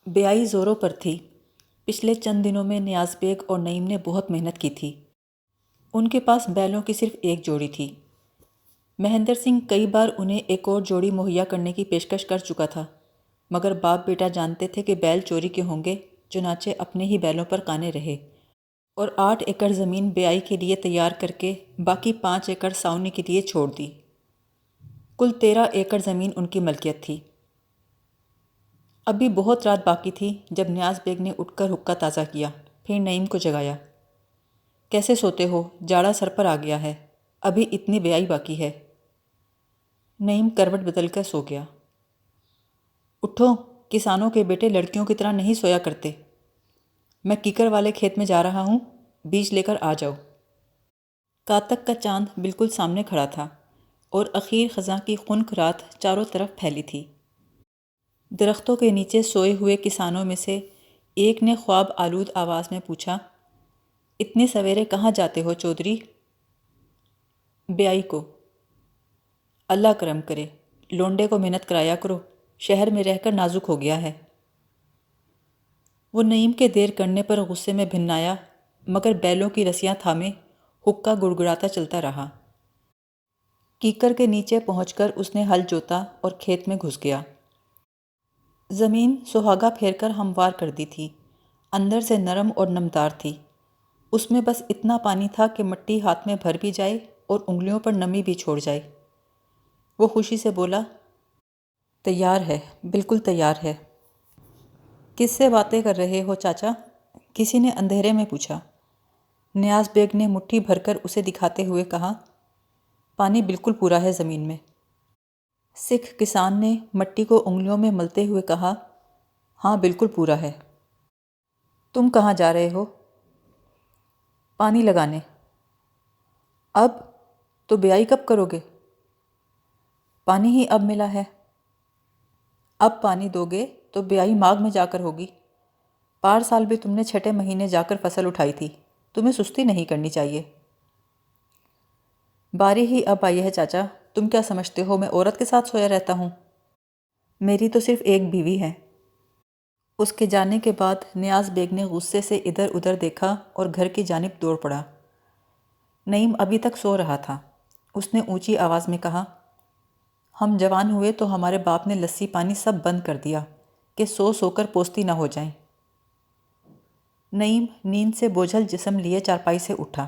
بیائی زوروں پر تھی۔ پچھلے چند دنوں میں نیاز بیگ اور نعیم نے بہت محنت کی تھی۔ ان کے پاس بیلوں کی صرف ایک جوڑی تھی۔ مہندر سنگھ کئی بار انہیں ایک اور جوڑی مہیا کرنے کی پیشکش کر چکا تھا، مگر باپ بیٹا جانتے تھے کہ بیل چوری کے ہوں گے، چنانچہ اپنے ہی بیلوں پر قانے رہے اور 8 ایکڑ زمین بیائی کے لیے تیار کر کے باقی 5 ایکڑ ساؤنی کے لیے چھوڑ دی۔ کل 13 ایکڑ زمین ان کی ملکیت تھی۔ اب بھی بہت رات باقی تھی جب نیاز بیگ نے اٹھ کر حقہ تازہ کیا، پھر نعیم کو جگایا۔ کیسے سوتے ہو؟ جاڑا سر پر آ گیا ہے، ابھی اتنی بیائی باقی ہے۔ نعیم کروٹ بدل کر سو گیا۔ اٹھو، کسانوں کے بیٹے لڑکیوں کی طرح نہیں سویا کرتے۔ میں کیکر والے کھیت میں جا رہا ہوں، بیج لے کر آ جاؤ۔ کاتک کا چاند بالکل سامنے کھڑا تھا اور اخیر خزاں کی خنک رات چاروں طرف پھیلی تھی۔ درختوں کے نیچے سوئے ہوئے کسانوں میں سے ایک نے خواب آلود آواز میں پوچھا، اتنے سویرے کہاں جاتے ہو چودھری؟ بیائی کو۔ اللہ کرم کرے، لونڈے کو محنت کرایا کرو، شہر میں رہ کر نازک ہو گیا ہے۔ وہ نعیم کے دیر کرنے پر غصے میں بھنایا، مگر بیلوں کی رسیاں تھامے حقہ گڑگڑاتا چلتا رہا۔ کیکر کے نیچے پہنچ کر اس نے ہل جوتا اور کھیت میں گھس گیا۔ زمین سہاگا پھیر کر ہموار کر دی تھی، اندر سے نرم اور نمدار تھی۔ اس میں بس اتنا پانی تھا کہ مٹی ہاتھ میں بھر بھی جائے اور انگلیوں پر نمی بھی چھوڑ جائے۔ وہ خوشی سے بولا، تیار ہے، بالکل تیار ہے۔ کس سے باتیں کر رہے ہو چاچا؟ کسی نے اندھیرے میں پوچھا۔ نیاز بیگ نے مٹھی بھر کر اسے دکھاتے ہوئے کہا، پانی بالکل پورا ہے زمین میں۔ سکھ کسان نے مٹی کو انگلیوں میں ملتے ہوئے کہا، ہاں بالکل پورا ہے۔ تم کہاں جا رہے ہو؟ پانی لگانے۔ اب؟ تو بیائی کب کرو گے؟ پانی ہی اب ملا ہے۔ اب پانی دو گے تو بیائی ماگھ میں جا کر ہوگی۔ پار سال بھی تم نے 6 مہینے جا کر فصل اٹھائی تھی، تمہیں سستی نہیں کرنی چاہیے۔ باری ہی اب آئی ہے چاچا، تم کیا سمجھتے ہو میں عورت کے ساتھ سویا رہتا ہوں؟ میری تو صرف ایک بیوی ہے۔ اس کے جانے کے بعد نیاز بیگ نے غصے سے ادھر ادھر دیکھا اور گھر کی جانب دوڑ پڑا۔ نعیم ابھی تک سو رہا تھا۔ اس نے اونچی آواز میں کہا، ہم جوان ہوئے تو ہمارے باپ نے لسی پانی سب بند کر دیا کہ سو سو کر پوستی نہ ہو جائیں۔ نعیم نیند سے بوجھل جسم لیے چارپائی سے اٹھا۔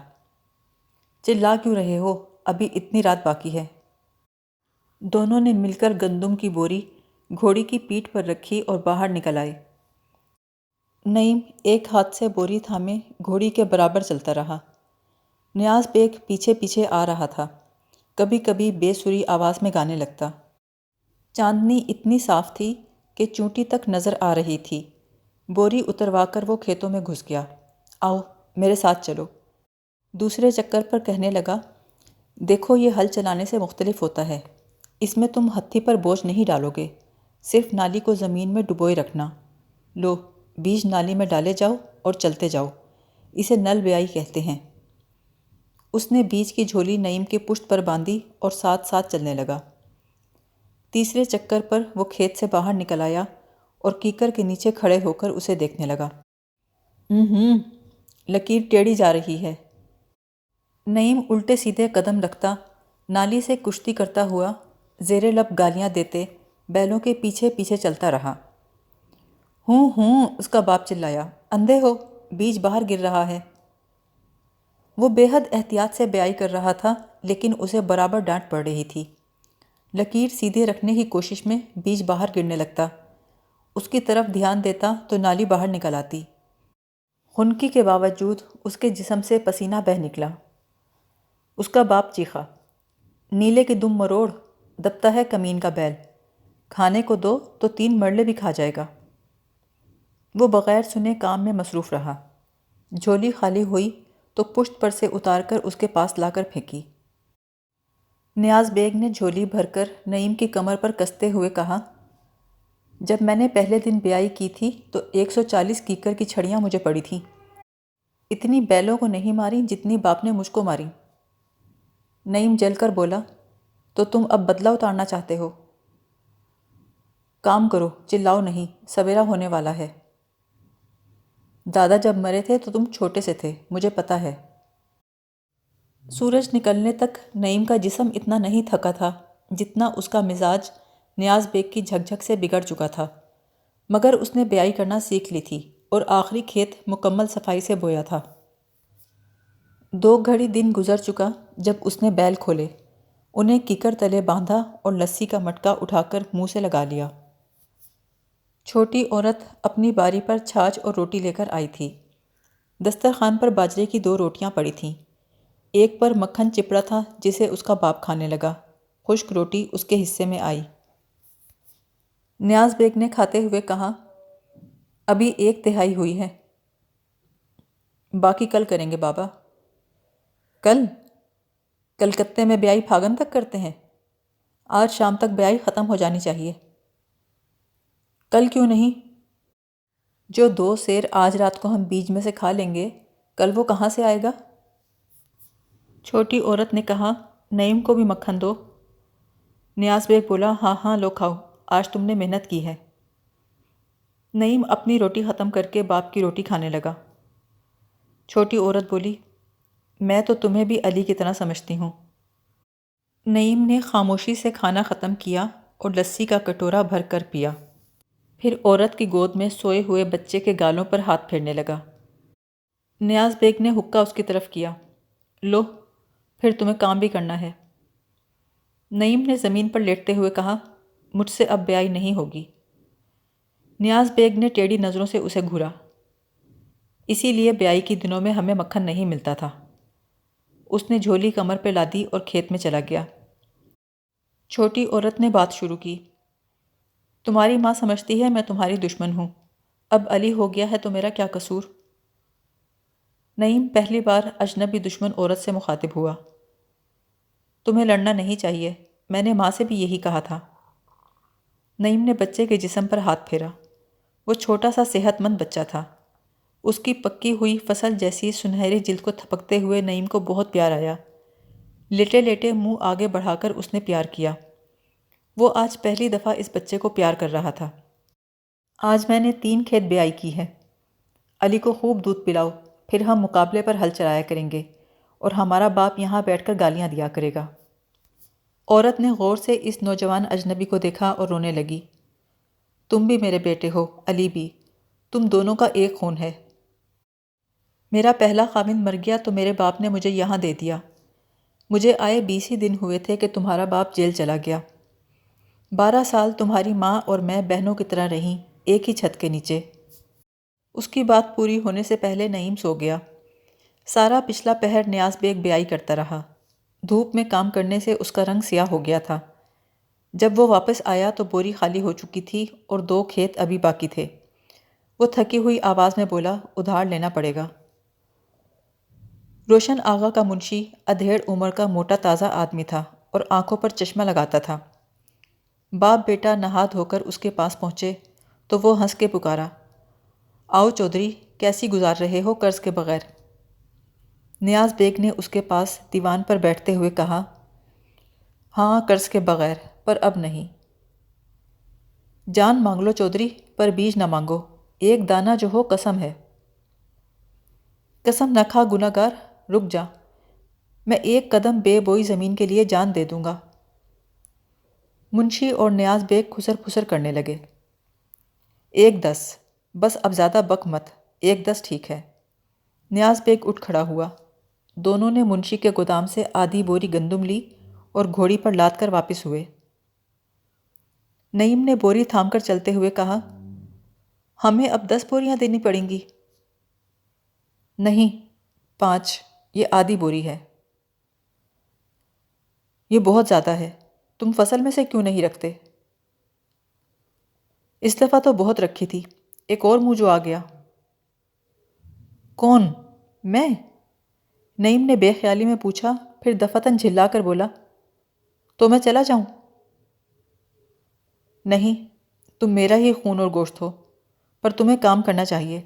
چلا کیوں رہے ہو؟ ابھی اتنی رات باقی ہے۔ دونوں نے مل کر گندم کی بوری گھوڑی کی پیٹھ پر رکھی اور باہر نکل آئے۔ نعیم ایک ہاتھ سے بوری تھامے گھوڑی کے برابر چلتا رہا۔ نیاز بیگ پیچھے پیچھے آ رہا تھا، کبھی کبھی بے سری آواز میں گانے لگتا۔ چاندنی اتنی صاف تھی کہ چونٹی تک نظر آ رہی تھی۔ بوری اتروا کر وہ کھیتوں میں گھس گیا۔ آؤ میرے ساتھ چلو۔ دوسرے چکر پر کہنے لگا، دیکھو یہ ہل چلانے سے مختلف ہوتا ہے، اس میں تم ہتھی پر بوجھ نہیں ڈالو گے، صرف نالی کو زمین میں ڈبوئے رکھنا۔ لو، بیج نالی میں ڈالے جاؤ اور چلتے جاؤ، اسے نل بیائی کہتے ہیں۔ اس نے بیج کی جھولی نعیم کی پشت پر باندھی اور ساتھ ساتھ چلنے لگا۔ تیسرے چکر پر وہ کھیت سے باہر نکل آیا اور کیکر کے نیچے کھڑے ہو کر اسے دیکھنے لگا۔ لکیر ٹیڑھی جا رہی ہے۔ نعیم الٹے سیدھے قدم رکھتا، نالی سے کشتی کرتا ہوا، زیر لب گالیاں دیتے بیلوں کے پیچھے پیچھے چلتا رہا۔ ہوں، اس کا باپ چلایا، اندھے ہو، بیج باہر گر رہا ہے۔ وہ بے حد احتیاط سے بیائی کر رہا تھا، لیکن اسے برابر ڈانٹ پڑ رہی تھی۔ لکیر سیدھے رکھنے کی کوشش میں بیج باہر گرنے لگتا، اس کی طرف دھیان دیتا تو نالی باہر نکل آتی۔ خنکی کے باوجود اس کے جسم سے پسینہ بہہ نکلا۔ اس کا باپ چیخا، نیلے کی دم مروڑ، دبتا ہے کمین کا بیل، کھانے کو دو تو 3 مرلے بھی کھا جائے گا۔ وہ بغیر سنے کام میں مصروف رہا۔ جھولی خالی ہوئی تو پشت پر سے اتار کر اس کے پاس لا کر پھینکی۔ نیاز بیگ نے جھولی بھر کر نعیم کی کمر پر کستے ہوئے کہا، جب میں نے پہلے دن بیائی کی تھی تو 140 کیکر کی چھڑیاں مجھے پڑی تھیں، اتنی بیلوں کو نہیں ماری جتنی باپ نے مجھ کو ماری۔ نعیم جل کر بولا، تو تم اب بدلہ اتارنا چاہتے ہو؟ کام کرو، چلاؤ نہیں، سویرا ہونے والا ہے۔ دادا جب مرے تھے تو تم چھوٹے سے تھے، مجھے پتہ ہے۔ سورج نکلنے تک نعیم کا جسم اتنا نہیں تھکا تھا جتنا اس کا مزاج نیاز بیگ کی جھک جھک سے بگڑ چکا تھا، مگر اس نے بیائی کرنا سیکھ لی تھی اور آخری کھیت مکمل صفائی سے بویا تھا۔ 2 گھڑی دن گزر چکا جب اس نے بیل کھولے، انہیں کیکر تلے باندھا اور لسی کا مٹکا اٹھا کر منہ سے لگا لیا۔ چھوٹی عورت اپنی باری پر چھاچھ اور روٹی لے کر آئی تھی۔ دسترخوان پر باجرے کی 2 روٹیاں پڑی تھیں، ایک پر مکھن چپڑا تھا جسے اس کا باپ کھانے لگا، خشک روٹی اس کے حصے میں آئی۔ نیاز بیگ نے کھاتے ہوئے کہا، ابھی 1/3 ہوئی ہے، باقی کل کریں گے بابا۔ کل؟ کلکتے میں بیائی پھاگن تک کرتے ہیں، آج شام تک بیائی ختم ہو جانی چاہیے۔ کل کیوں نہیں؟ جو 2 سیر آج رات کو ہم بیج میں سے کھا لیں گے، کل وہ کہاں سے آئے گا؟ چھوٹی عورت نے کہا، نعیم کو بھی مکھن دو۔ نیاز بیگ بولا، ہاں ہاں لو کھاؤ، آج تم نے محنت کی ہے۔ نعیم اپنی روٹی ختم کر کے باپ کی روٹی کھانے لگا۔ چھوٹی عورت بولی، میں تو تمہیں بھی علی کی طرح سمجھتی ہوں۔ نعیم نے خاموشی سے کھانا ختم کیا اور لسی کا کٹورا بھر کر پیا، پھر عورت کی گود میں سوئے ہوئے بچے کے گالوں پر ہاتھ پھیرنے لگا۔ نیاز بیگ نے حقہ اس کی طرف کیا، لو، پھر تمہیں کام بھی کرنا ہے۔ نعیم نے زمین پر لیٹتے ہوئے کہا، مجھ سے اب بیائی نہیں ہوگی۔ نیاز بیگ نے ٹیڑھی نظروں سے اسے گھورا، اسی لیے بیائی کے دنوں میں ہمیں مکھن نہیں ملتا تھا۔ اس نے جھولی کمر پہ لادی اور کھیت میں چلا گیا۔ چھوٹی عورت نے بات شروع کی، تمہاری ماں سمجھتی ہے میں تمہاری دشمن ہوں، اب علی ہو گیا ہے تو میرا کیا قصور؟ نعیم پہلی بار اجنبی دشمن عورت سے مخاطب ہوا۔ تمہیں لڑنا نہیں چاہیے، میں نے ماں سے بھی یہی کہا تھا۔ نعیم نے بچے کے جسم پر ہاتھ پھیرا، وہ چھوٹا سا صحت مند بچہ تھا۔ اس کی پکی ہوئی فصل جیسی سنہری جلد کو تھپکتے ہوئے نعیم کو بہت پیار آیا۔ لیٹے لیٹے منہ آگے بڑھا کر اس نے پیار کیا۔ وہ آج پہلی دفعہ اس بچے کو پیار کر رہا تھا۔ آج میں نے 3 کھیت بیائی کی ہے، علی کو خوب دودھ پلاؤ، پھر ہم مقابلے پر ہل چلایا کریں گے اور ہمارا باپ یہاں بیٹھ کر گالیاں دیا کرے گا۔ عورت نے غور سے اس نوجوان اجنبی کو دیکھا اور رونے لگی، تم بھی میرے بیٹے ہو، علی بھی، تم دونوں کا ایک خون ہے۔ میرا پہلا خاوند مر گیا تو میرے باپ نے مجھے یہاں دے دیا۔ مجھے آئے 20 ہی دن ہوئے تھے کہ تمہارا باپ جیل چلا گیا۔ 12 سال تمہاری ماں اور میں بہنوں کی طرح رہیں، ایک ہی چھت کے نیچے۔ اس کی بات پوری ہونے سے پہلے نعیم سو گیا۔ سارا پچھلا پہر نیاز بیگ بیائی کرتا رہا۔ دھوپ میں کام کرنے سے اس کا رنگ سیاہ ہو گیا تھا۔ جب وہ واپس آیا تو بوری خالی ہو چکی تھی اور 2 کھیت ابھی باقی تھے۔ وہ تھکی ہوئی آواز میں بولا، ادھار لینا پڑے گا۔ روشن آغا کا منشی ادھیڑ عمر کا موٹا تازہ آدمی تھا اور آنکھوں پر چشمہ لگاتا تھا۔ باپ بیٹا نہا دھو کر اس کے پاس پہنچے تو وہ ہنس کے پکارا، آؤ چودھری، کیسی گزار رہے ہو قرض کے بغیر؟ نیاز بیگ نے اس کے پاس دیوان پر بیٹھتے ہوئے کہا، ہاں قرض کے بغیر، پر اب نہیں۔ جان مانگ لو چودھری، پر بیج نہ مانگو، ایک دانہ جو ہو قسم ہے۔ قسم نہ کھا گناہ گار، رک جا، میں 1 قدم بے بوئی زمین کے لیے جان دے دوں گا۔ منشی اور نیاز بیگ کھسر پھسر کرنے لگے۔ 1-10، بس اب زیادہ بک مت، 1-10 ٹھیک ہے۔ نیاز بیگ اٹھ کھڑا ہوا۔ دونوں نے منشی کے گودام سے آدھی بوری گندم لی اور گھوڑی پر لاد کر واپس ہوئے۔ نعیم نے بوری تھام کر چلتے ہوئے کہا، ہمیں اب 10 بوریاں دینی پڑیں گی؟ نہیں، 5، یہ آدھی بوری ہے۔ یہ بہت زیادہ ہے، تم فصل میں سے کیوں نہیں رکھتے؟ اس دفعہ تو بہت رکھی تھی، ایک اور منہ جو آ گیا۔ کون؟ میں؟ نعیم نے بے خیالی میں پوچھا، پھر دفتن جھلا کر بولا، تو میں چلا جاؤں؟ نہیں، تم میرا ہی خون اور گوشت ہو، پر تمہیں کام کرنا چاہیے۔